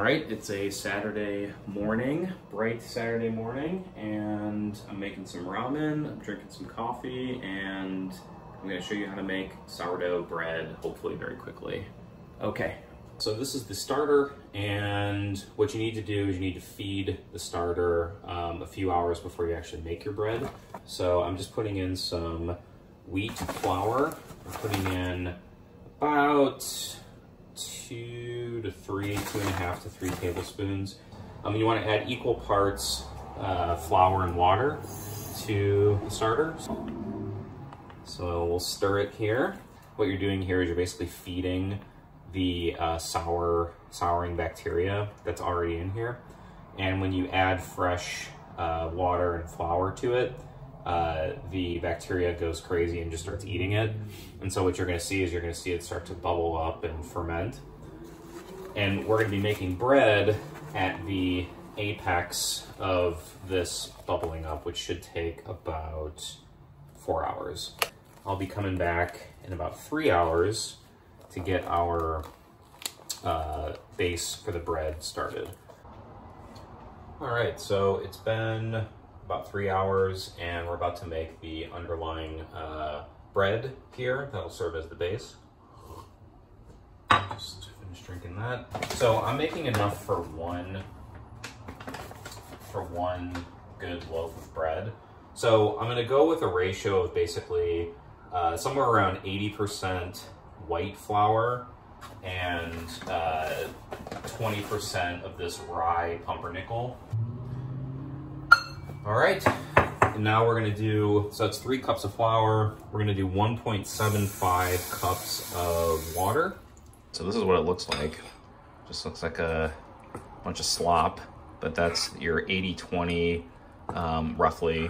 All right, it's a Saturday morning, bright Saturday morning, and I'm making some ramen, I'm drinking some coffee, and I'm gonna show you how to make sourdough bread, hopefully very quickly. Okay, so this is the starter, and what you need to do is you need to feed the starter a few hours before you actually make your bread. So I'm just putting in some wheat flour. I'm putting in about 2.5 to 3 tablespoons. You want to add equal parts flour and water to the starter. So we'll stir it here. What you're doing here is you're basically feeding the souring bacteria that's already in here. And when you add fresh water and flour to it, the bacteria goes crazy and just starts eating it. And so what you're going to see is you're going to see it start to bubble up and ferment. And we're going to be making bread at the apex of this bubbling up, which should take about 4 hours. I'll be coming back in about 3 hours to get our base for the bread started. All right, so it's been about 3 hours and we're about to make the underlying bread here that'll serve as the base. Just finish drinking that. So I'm making enough for one good loaf of bread. So I'm gonna go with a ratio of basically somewhere around 80% white flour and 20% of this rye pumpernickel. All right, and now we're gonna do, so it's 3 cups of flour. We're gonna do 1.75 cups of water. So this is what it looks like. Just looks like a bunch of slop, but that's your 80-20 roughly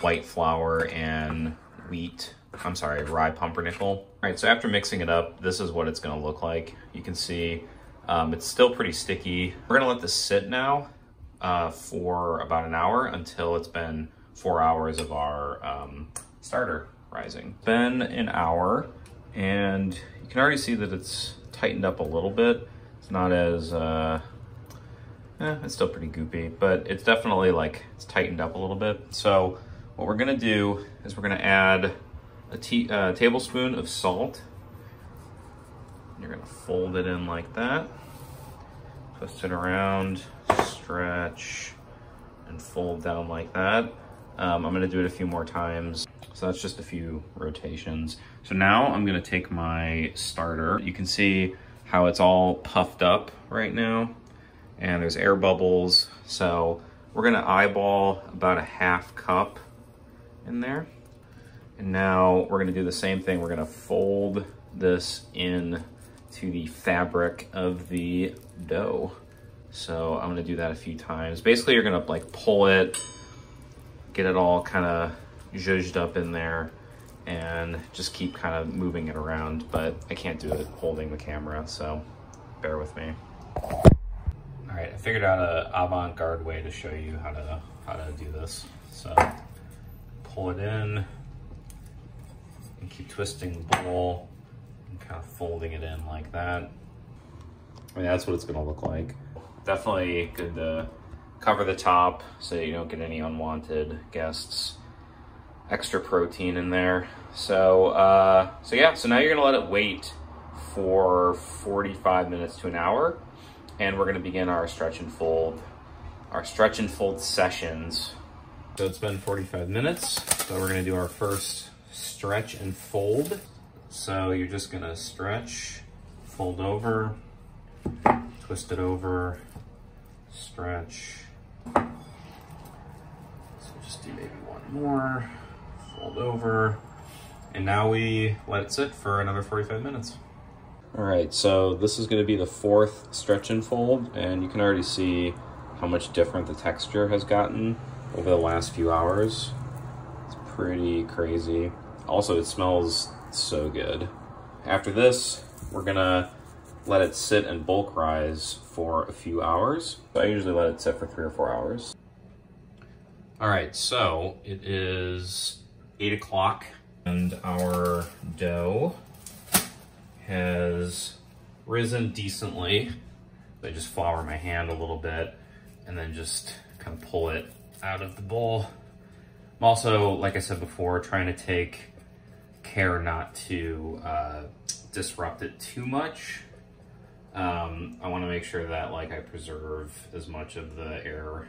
white flour and rye pumpernickel. All right, so after mixing it up, this is what it's gonna look like. You can see it's still pretty sticky. We're gonna let this sit now for about an hour until it's been 4 hours of our starter rising. It's been an hour and you can already see that it's tightened up a little bit. It's not as, it's still pretty goopy, but it's definitely it's tightened up a little bit. So what we're gonna do is we're gonna add a tablespoon of salt. You're gonna fold it in like that, twist it around, stretch, and fold down like that. I'm gonna do it a few more times. So that's just a few rotations. So now I'm gonna take my starter. You can see how it's all puffed up right now, and there's air bubbles. So we're gonna eyeball about a half cup in there. And now we're gonna do the same thing. We're gonna fold this in to the fabric of the dough. So I'm gonna do that a few times. Basically, you're gonna pull it, get it all kind of zhuzhed up in there, and just keep kind of moving it around. But I can't do it holding the camera, so bear with me. All right, I figured out an avant-garde way to show you how to do this. So pull it in and keep twisting the bowl and kind of folding it in like that. I mean, that's what it's gonna look like. Definitely good to cover the top so you don't get any unwanted guests. Extra protein in there. So yeah, so now you're gonna let it wait for 45 minutes to an hour, and we're gonna begin our stretch and fold sessions. So it's been 45 minutes, so we're gonna do our first stretch and fold. So you're just gonna stretch, fold over, twist it over, stretch. So just do maybe one more, fold over, and now we let it sit for another 45 minutes. All right, so this is gonna be the 4th stretch and fold, and you can already see how much different the texture has gotten over the last few hours. It's pretty crazy. Also, it smells so good. After this, we're gonna let it sit and bulk rise for a few hours. I usually let it sit for 3 or 4 hours. All right, so it is 8 o'clock and our dough has risen decently. I just flour my hand a little bit and then just kind of pull it out of the bowl. I'm also, like I said before, trying to take care not to disrupt it too much. I want to make sure that like I preserve as much of the air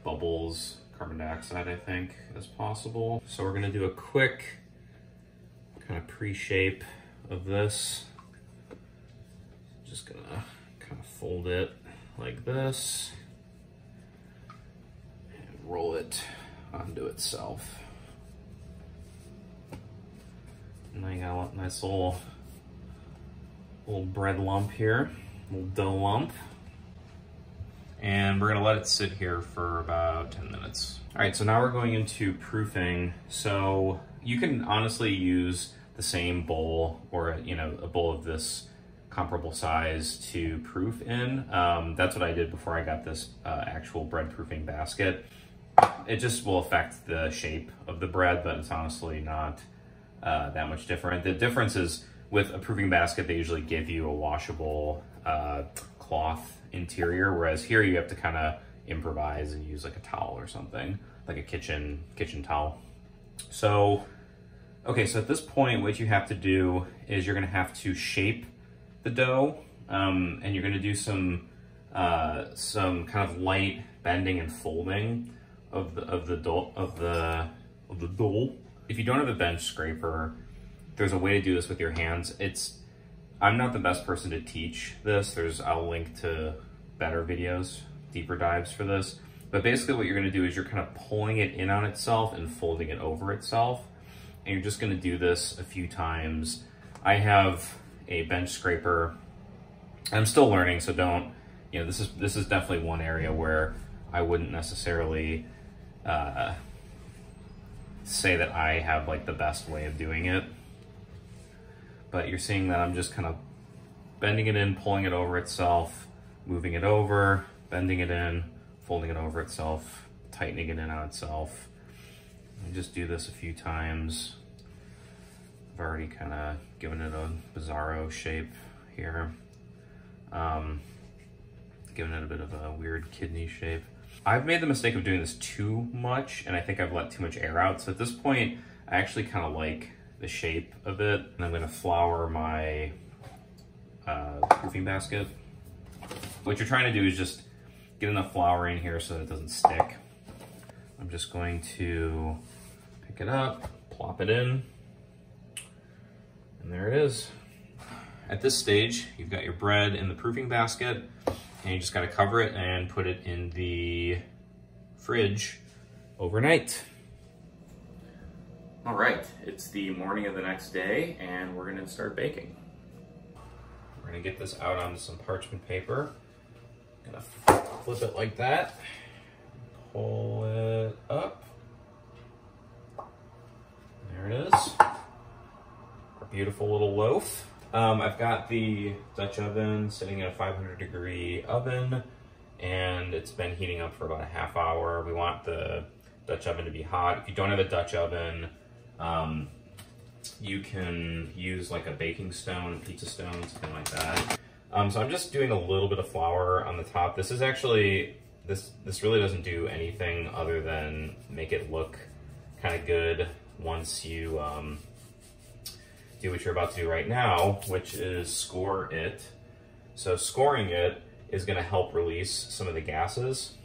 bubbles, carbon dioxide, I think, as possible. So we're gonna do a quick kind of pre-shape of this. Just gonna kind of fold it like this and roll it onto itself. And I got a nice little bread lump here, little dough lump. And we're gonna let it sit here for about 10 minutes. All right, so now we're going into proofing. So you can honestly use the same bowl or, you know, a bowl of this comparable size to proof in. That's what I did before I got this actual bread proofing basket. It just will affect the shape of the bread, but it's honestly not that much different. The difference is with a proofing basket, they usually give you a washable cloth interior, whereas here you have to kind of improvise and use like a towel or something, like a kitchen towel. So, okay, so at this point, what you have to do is you're gonna have to shape the dough, and you're gonna do some kind of light bending and folding of the dough. If you don't have a bench scraper, there's a way to do this with your hands. I'm not the best person to teach this. I'll link to better videos, deeper dives for this. But basically what you're gonna do is you're kind of pulling it in on itself and folding it over itself. And you're just gonna do this a few times. I have a bench scraper. I'm still learning, so don't, you know, this is definitely one area where I wouldn't necessarily say that I have like the best way of doing it. But you're seeing that I'm just kind of bending it in, pulling it over itself, moving it over, bending it in, folding it over itself, tightening it in on itself. And just do this a few times. I've already kind of given it a bizarro shape here. Given it a bit of a weird kidney shape. I've made the mistake of doing this too much, and I think I've let too much air out. So at this point, I actually kind of like the shape of it. And I'm gonna flour my proofing basket. What you're trying to do is just get enough flour in here so that it doesn't stick. I'm just going to pick it up, plop it in, and there it is. At this stage, you've got your bread in the proofing basket, and you just gotta cover it and put it in the fridge overnight. All right, it's the morning of the next day, and we're gonna start baking. We're gonna get this out onto some parchment paper. Gonna flip it like that, pull it up. There it is, our beautiful little loaf. I've got the Dutch oven sitting in a 500-degree oven, and it's been heating up for about a half hour. We want the Dutch oven to be hot. If you don't have a Dutch oven, you can use like a baking stone, a pizza stone, something like that. So I'm just doing a little bit of flour on the top. This is actually, this really doesn't do anything other than make it look kind of good once you do what you're about to do right now, which is score it. So scoring it is gonna help release some of the gases.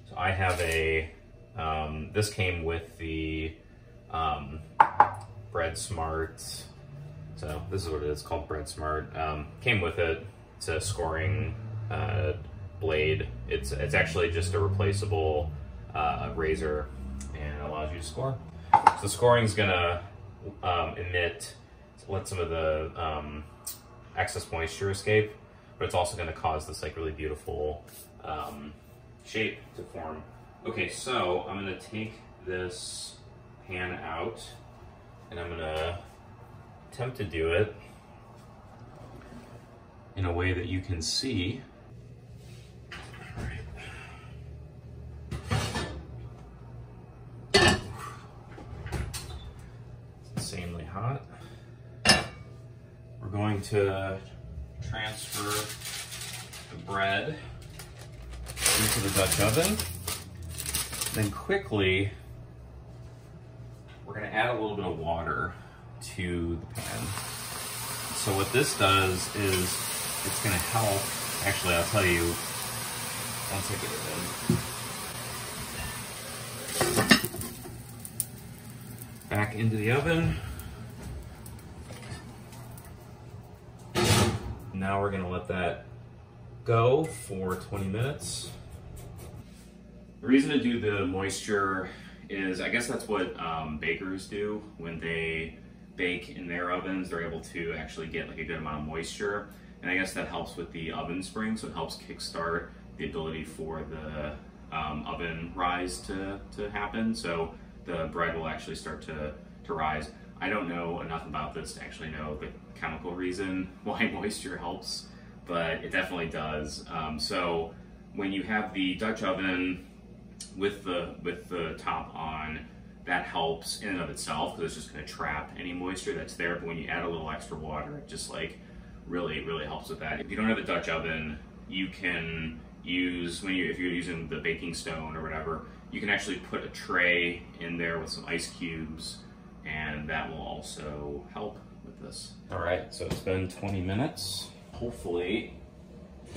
So I have this came with the Bread Smart. So this is what it is, called Bread Smart. Came with it. It's a scoring blade. It's actually just a replaceable razor, and it allows you to score. So scoring is gonna let some of the excess moisture escape, but it's also gonna cause this like really beautiful shape to form. Okay, so I'm gonna take this pan out, and I'm gonna attempt to do it in a way that you can see. All right. It's insanely hot. We're going to transfer the bread into the Dutch oven. Then quickly, we're gonna add a little bit of water to the pan. So what this does is it's gonna help, actually I'll tell you, once I get it in. Back into the oven. Now we're gonna let that go for 20 minutes. The reason to do the moisture is, I guess that's what bakers do when they bake in their ovens. They're able to actually get like a good amount of moisture, and I guess that helps with the oven spring, so it helps kickstart the ability for the oven rise to happen, so the bread will actually start to rise. I don't know enough about this to actually know the chemical reason why moisture helps, but it definitely does. So when you have the Dutch oven with the top on, that helps in and of itself because it's just going to trap any moisture that's there. But when you add a little extra water, it just like really helps with that. If you don't have a Dutch oven, you can use, if you're using the baking stone or whatever, you can actually put a tray in there with some ice cubes, and that will also help with this. All right, so it's been 20 minutes. Hopefully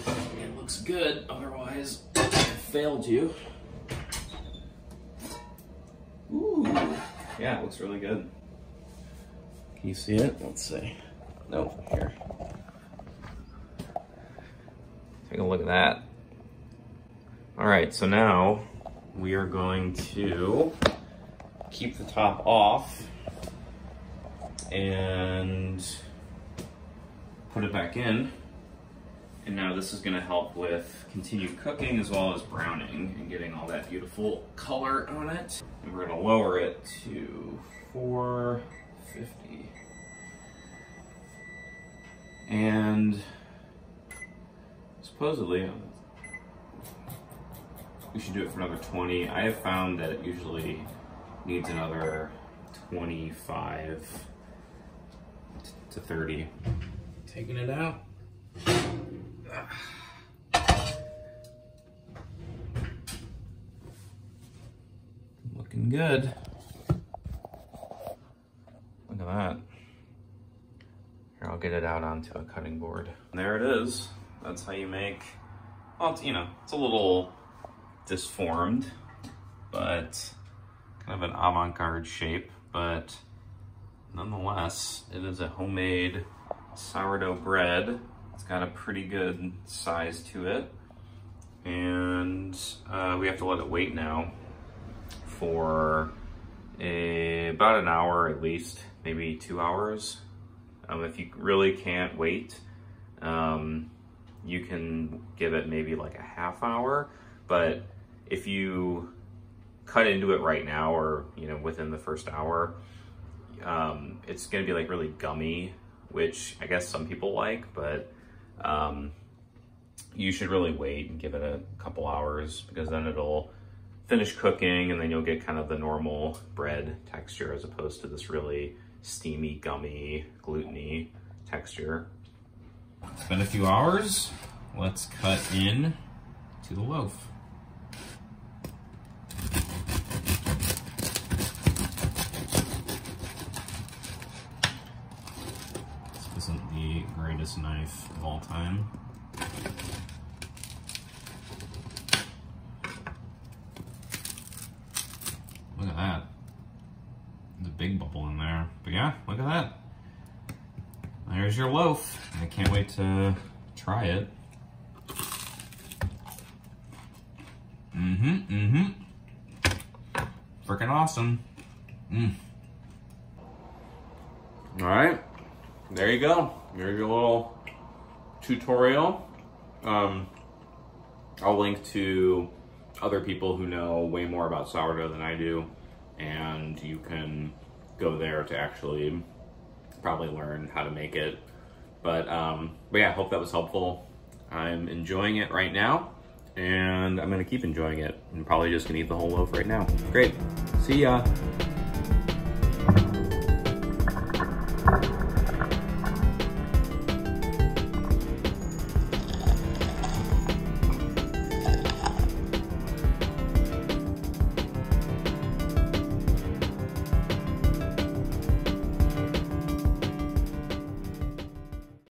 it looks good, otherwise I failed you. Ooh, yeah, it looks really good. Can you see it? Let's see. No, here. Take a look at that. All right, so now we are going to keep the top off and put it back in. And now this is going to help with continued cooking as well as browning and getting all that beautiful color on it. And we're going to lower it to 450. And supposedly we should do it for another 20. I have found that it usually needs another 25 to 30. Taking it out. Looking good. Look at that. Here, I'll get it out onto a cutting board. And there it is. That's how you make, well, it's, you know, it's a little disformed, but kind of an avant-garde shape, but nonetheless, it is a homemade sourdough bread. It's got a pretty good size to it, and we have to let it wait now for about an hour at least, maybe 2 hours. If you really can't wait, you can give it maybe like a half hour, but if you cut into it right now, or within the first hour, it's gonna be like really gummy, which I guess some people like, but you should really wait and give it a couple hours, because then it'll finish cooking and then you'll get kind of the normal bread texture as opposed to this really steamy, gummy, gluten-y texture. It's been a few hours. Let's cut in to the loaf. This isn't the greatest knife of all time. Look at that. There's a big bubble in there. But yeah, look at that. There's your loaf. I can't wait to try it. Freaking awesome. All right, there you go. There's your little tutorial. I'll link to other people who know way more about sourdough than I do, and you can go there to actually probably learn how to make it. But yeah, I hope that was helpful. I'm enjoying it right now, and I'm gonna keep enjoying it. I'm probably just gonna eat the whole loaf right now. Great, see ya.